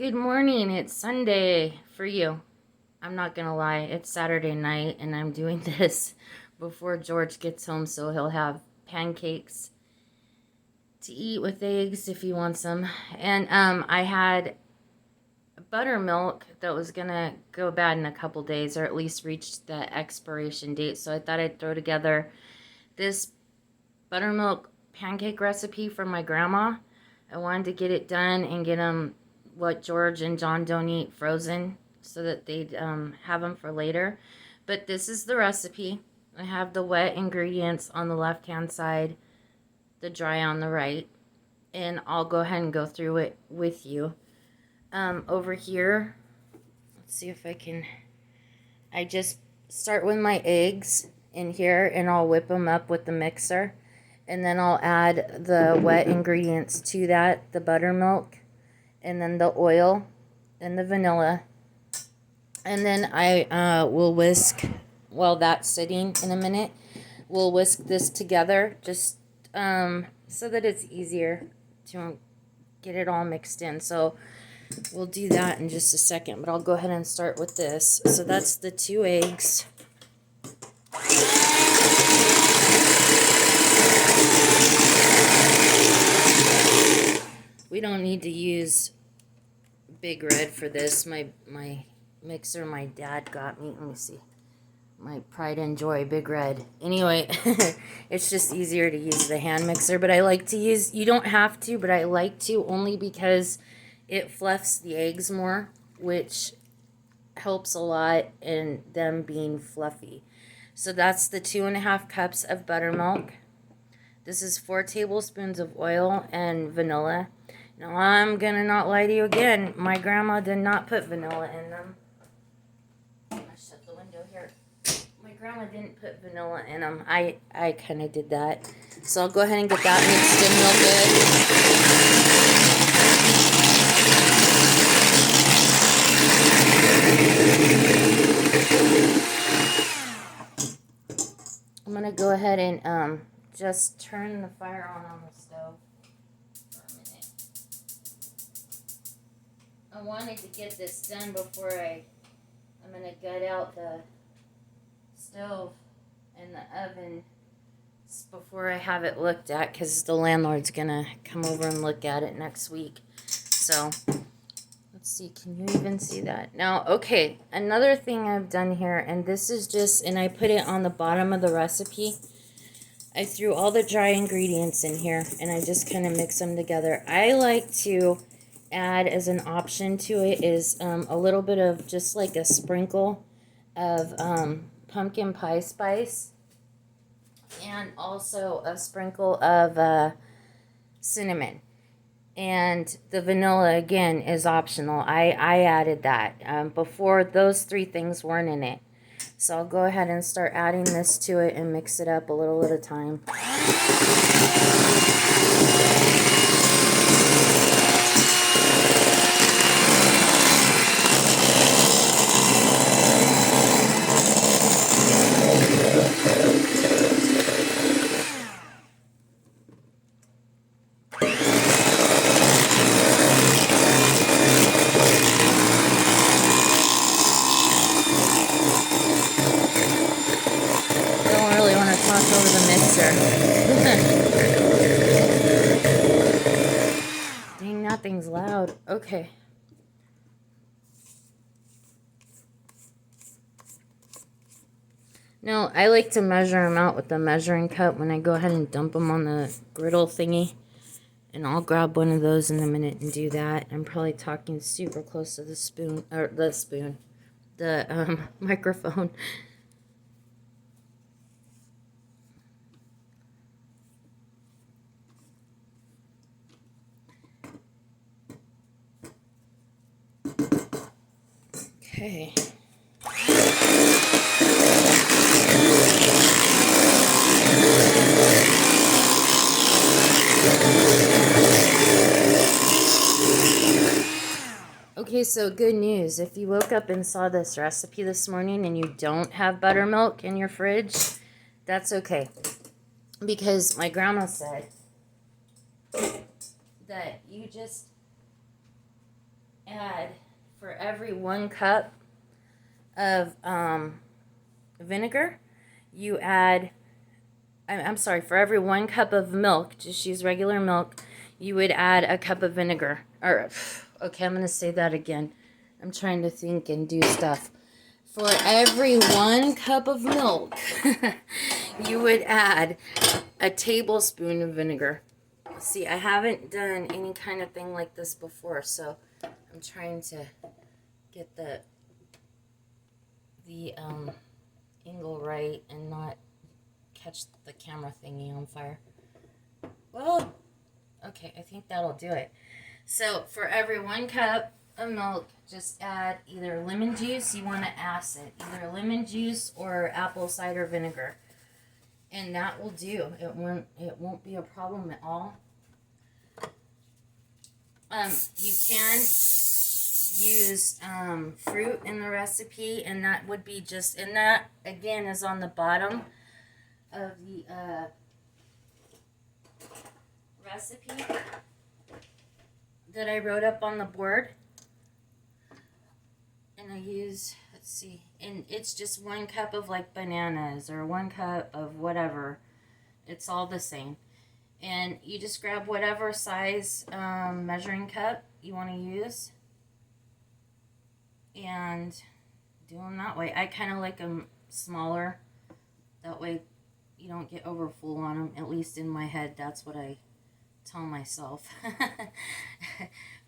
Good morning. It's Sunday for you. I'm not gonna lie, it's Saturday night and I'm doing this before George gets home so he'll have pancakes to eat with eggs if he wants them. And I had buttermilk that was gonna go bad in a couple days, or at least reached the expiration date. So I thought I'd throw together this buttermilk pancake recipe from my grandma. I wanted to get it done and get them what George and John don't eat frozen so that they'd have them for later. But this is the recipe. I have the wet ingredients on the left hand side, the dry on the right, and I'll go ahead and go through it with you. Over here, let's see if I just start with my eggs in here and I'll whip them up with the mixer. And then I'll add the wet ingredients to that, the buttermilk, and then the oil, and the vanilla. And then I will whisk, while that's sitting in a minute, we'll whisk this together just so that it's easier to get it all mixed in. So we'll do that in just a second, but I'll go ahead and start with this. So that's the 2 eggs. We don't need to use Big Red for this. My mixer my dad got me. Let me see. My pride and joy, Big Red. Anyway, it's just easier to use the hand mixer, but I like to use, you don't have to, but I like to only because it fluffs the eggs more, which helps a lot in them being fluffy. So that's the 2.5 cups of buttermilk. This is 4 tablespoons of oil and vanilla. Now, I'm going to not lie to you again. My grandma did not put vanilla in them. I'm going to shut the window here. My grandma didn't put vanilla in them. I kind of did that. So I'll go ahead and get that mixed in real good. I'm going to go ahead and just turn the fire on the stove. I wanted to get this done before I'm going to gut out the stove and the oven before I have it looked at, because the landlord's going to come over and look at it next week. So, let's see, can you even see that? Now, okay, another thing I've done here, and this is just, and I put it on the bottom of the recipe. I threw all the dry ingredients in here, and I just kind of mix them together. I like to add as an option to it is a little bit of just like a sprinkle of pumpkin pie spice, and also a sprinkle of cinnamon. And the vanilla, again, is optional. I added that. Before, those 3 things weren't in it. So I'll go ahead and start adding this to it and mix it up a little at a time. Over the mixer. Dang, that thing's loud. Okay. No, I like to measure them out with the measuring cup when I go ahead and dump them on the griddle thingy. And I'll grab one of those in a minute and do that. I'm probably talking super close to the spoon, or the microphone. Okay. Okay, so good news. If you woke up and saw this recipe this morning and you don't have buttermilk in your fridge, that's okay. Because my grandma said that you just add, for every 1 cup of vinegar, you add, I'm sorry, for every 1 cup of milk, just use regular milk, you would add a cup of vinegar. Or, okay, I'm going to say that again. I'm trying to think and do stuff. For every 1 cup of milk, you would add a tablespoon of vinegar. See, I haven't done any kind of thing like this before, so I'm trying to get the angle right and not catch the camera thingy on fire. Well, okay, I think that'll do it. So for every 1 cup of milk, just add either lemon juice, you want to acid, either lemon juice or apple cider vinegar. And that will do. It won't be a problem at all. You can use fruit in the recipe, and that would be just, and that again is on the bottom of the recipe that I wrote up on the board. And I use, let's see, and it's just 1 cup of like bananas or 1 cup of whatever. It's all the same. And you just grab whatever size measuring cup you want to use and do them that way. I kind of like them smaller. That way you don't get over full on them. At least in my head, that's what I tell myself.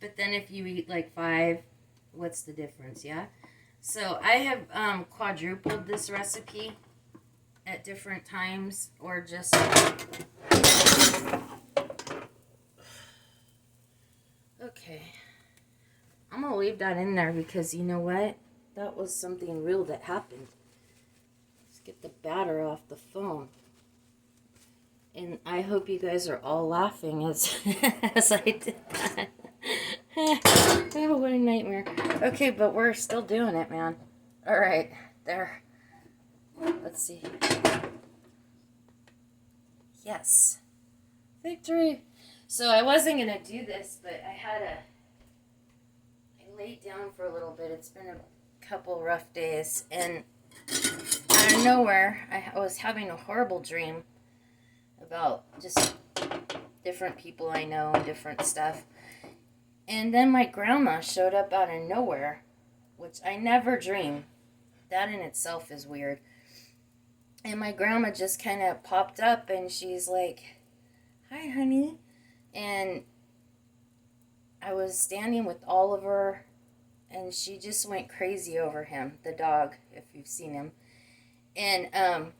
But then if you eat like 5, what's the difference, yeah? So I have quadrupled this recipe at different times, or just okay. I'm gonna leave that in there because you know what? That was something real that happened. Let's get the batter off the phone. And I hope you guys are all laughing as as I did that. Oh, what a nightmare. Okay, but we're still doing it, man. All right, there. Let's see. Yes. Victory. So I wasn't going to do this, but I laid down for a little bit. It's been a couple rough days, and out of nowhere, I was having a horrible dream about just different people I know and different stuff. And then my grandma showed up out of nowhere, which I never dream. That in itself is weird. And my grandma just kind of popped up, and she's like, "Hi, honey." And I was standing with Oliver, and she just went crazy over him, the dog, if you've seen him. And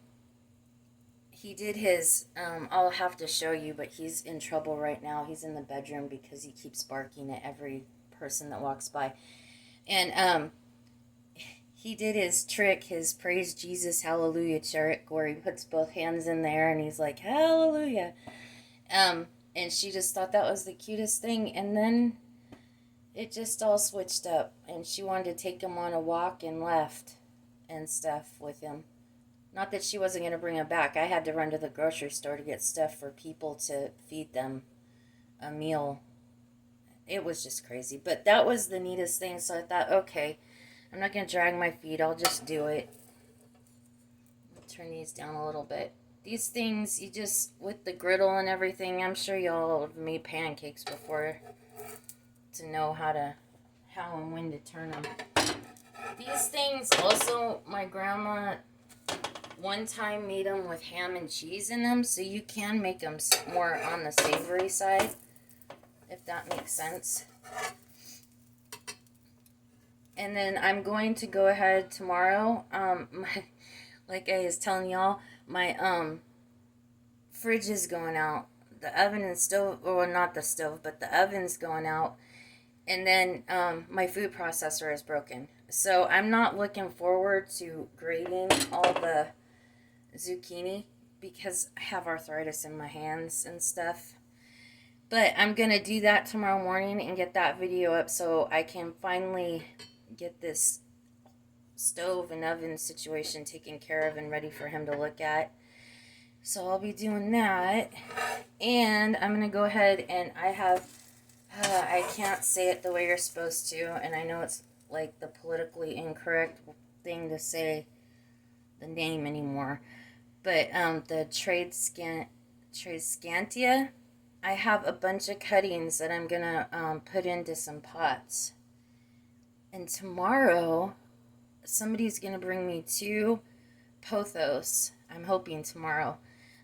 he did his, I'll have to show you, but he's in trouble right now. He's in the bedroom because he keeps barking at every person that walks by. And he did his trick, his praise Jesus hallelujah trick, where he puts both hands in there and he's like, hallelujah. And she just thought that was the cutest thing. And then it just all switched up, and she wanted to take him on a walk and left and stuff with him. Not that she wasn't going to bring him back. I had to run to the grocery store to get stuff for people to feed them a meal. It was just crazy. But that was the neatest thing. So I thought, okay, I'm not going to drag my feet. I'll just do it. I'll turn these down a little bit. These things, you just, with the griddle and everything, I'm sure y'all have made pancakes before to know how and when to turn them. These things also, my grandma one time made them with ham and cheese in them, so you can make them more on the savory side, if that makes sense. And then I'm going to go ahead tomorrow. Like I was telling y'all, my fridge is going out. The oven and stove, or not the stove, but the oven's going out. And then my food processor is broken. So I'm not looking forward to grating all the zucchini because I have arthritis in my hands and stuff. But I'm going to do that tomorrow morning and get that video up so I can finally get this stove and oven situation taken care of and ready for him to look at. So I'll be doing that. And I'm going to go ahead and I have I can't say it the way you're supposed to, and I know it's like the politically incorrect thing to say the name anymore. But the Tradescantia, I have a bunch of cuttings that I'm gonna put into some pots. And tomorrow, somebody's gonna bring me 2 pothos. I'm hoping tomorrow,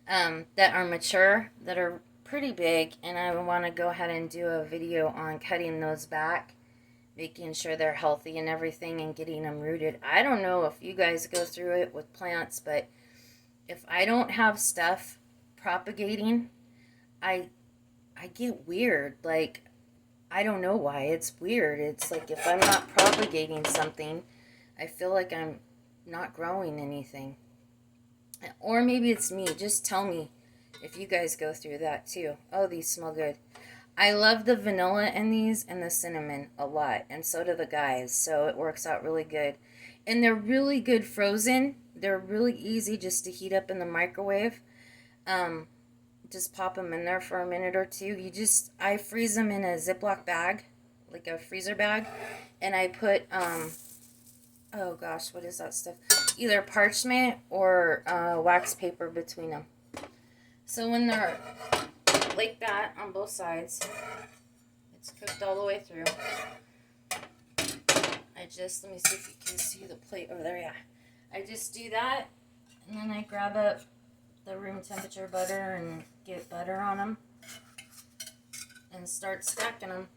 that are mature, that are pretty big, and I want to go ahead and do a video on cutting those back, making sure they're healthy and everything, and getting them rooted. I don't know if you guys go through it with plants, but if I don't have stuff propagating, I I get weird. Like, I don't know why. It's weird. It's like if I'm not propagating something, I feel like I'm not growing anything. Or maybe it's me. Just tell me if you guys go through that too. Oh, these smell good. I love the vanilla in these and the cinnamon a lot, and so do the guys, so it works out really good. And they're really good frozen. They're really easy just to heat up in the microwave. Um, just pop them in there for a minute or two. I freeze them in a Ziploc bag, like a freezer bag, and I put, oh gosh, what is that stuff? Either parchment or wax paper between them. So when they're like that on both sides, it's cooked all the way through. Let me see if you can see the plate over there. Yeah. I just do that, and then I grab up the room temperature butter and get butter on them and start stacking them.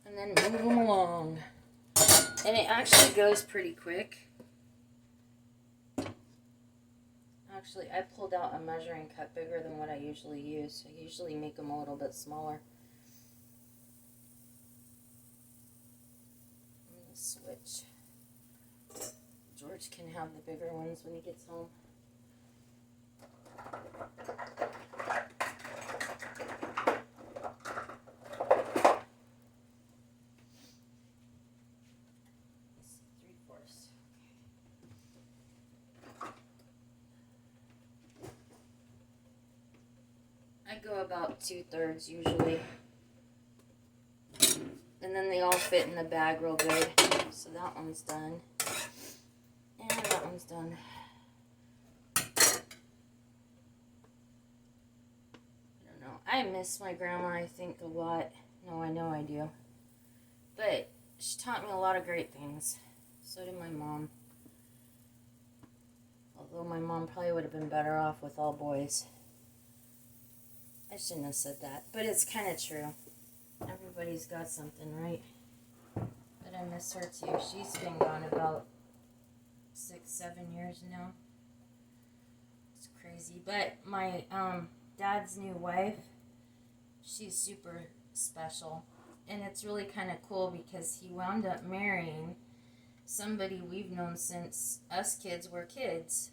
And then move them along. And it actually goes pretty quick. Actually, I pulled out a measuring cup bigger than what I usually use. I usually make them a little bit smaller. I'm going to switch. George can have the bigger ones when he gets home. I go about 2/3 usually. And then they all fit in the bag real good. So that one's done. And that one's done. I don't know. I miss my grandma, I think, a lot. No, I know I do. But she taught me a lot of great things. So did my mom. Although my mom probably would have been better off with all boys. I shouldn't have said that, but it's kind of true. Everybody's got something, right? But I miss her too. She's been gone about 6-7 years now. It's crazy. But my dad's new wife, she's super special. And it's really kind of cool because he wound up marrying somebody we've known since us kids were kids.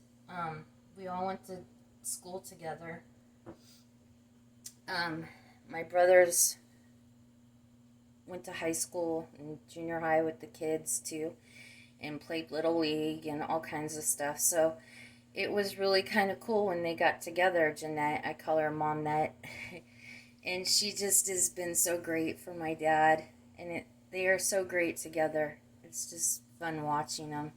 We all went to school together. My brothers went to high school and junior high with the kids too, and played Little League and all kinds of stuff. So it was really kind of cool when they got together. Jeanette, I call her Mom Net, and she just has been so great for my dad, and they are so great together. It's just fun watching them.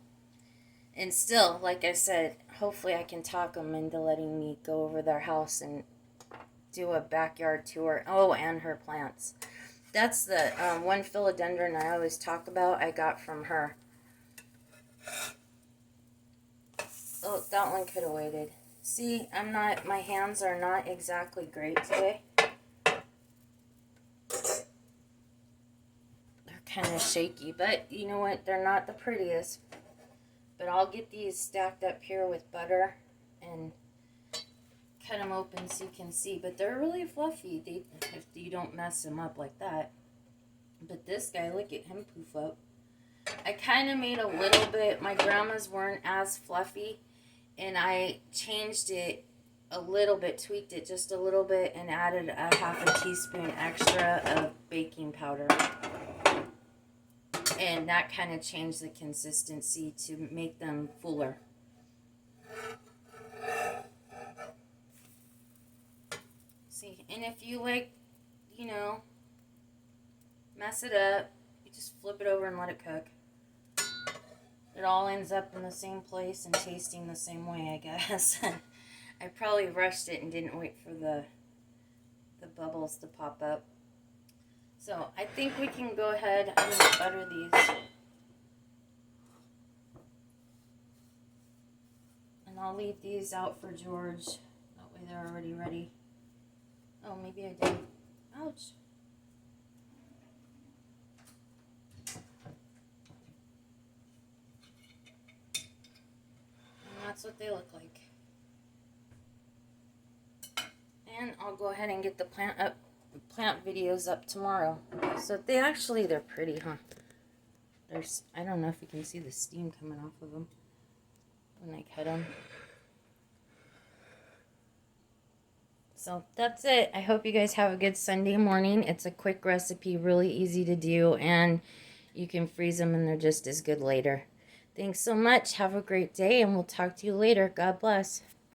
And still, like I said, hopefully I can talk them into letting me go over their house and do a backyard tour. Oh, and her plants. That's the one philodendron I always talk about I got from her. Oh, that one could have waited. See, my hands are not exactly great today. They're kind of shaky, but you know what? They're not the prettiest. But I'll get these stacked up here with butter and cut them open so you can see. But they're really fluffy if you don't mess them up like that. But this guy, look at him poof up. I kind of made a little bit. My grandma's weren't as fluffy, and I changed it a little bit, tweaked it just a little bit, and added a half a teaspoon extra of baking powder. And that kind of changed the consistency to make them fuller. See, and if you like, you know, mess it up, you just flip it over and let it cook. It all ends up in the same place and tasting the same way, I guess. I probably rushed it and didn't wait for the bubbles to pop up. So I think we can go ahead. I'm going to butter these. And I'll leave these out for George. That way they're already ready. Oh, maybe I did. Ouch. And that's what they look like. And I'll go ahead and get the plant videos up tomorrow. So they're pretty, huh? I don't know if you can see the steam coming off of them when I cut them. So that's it. I hope you guys have a good Sunday morning. It's a quick recipe, really easy to do, and you can freeze them and they're just as good later. Thanks so much. Have a great day, and we'll talk to you later. God bless.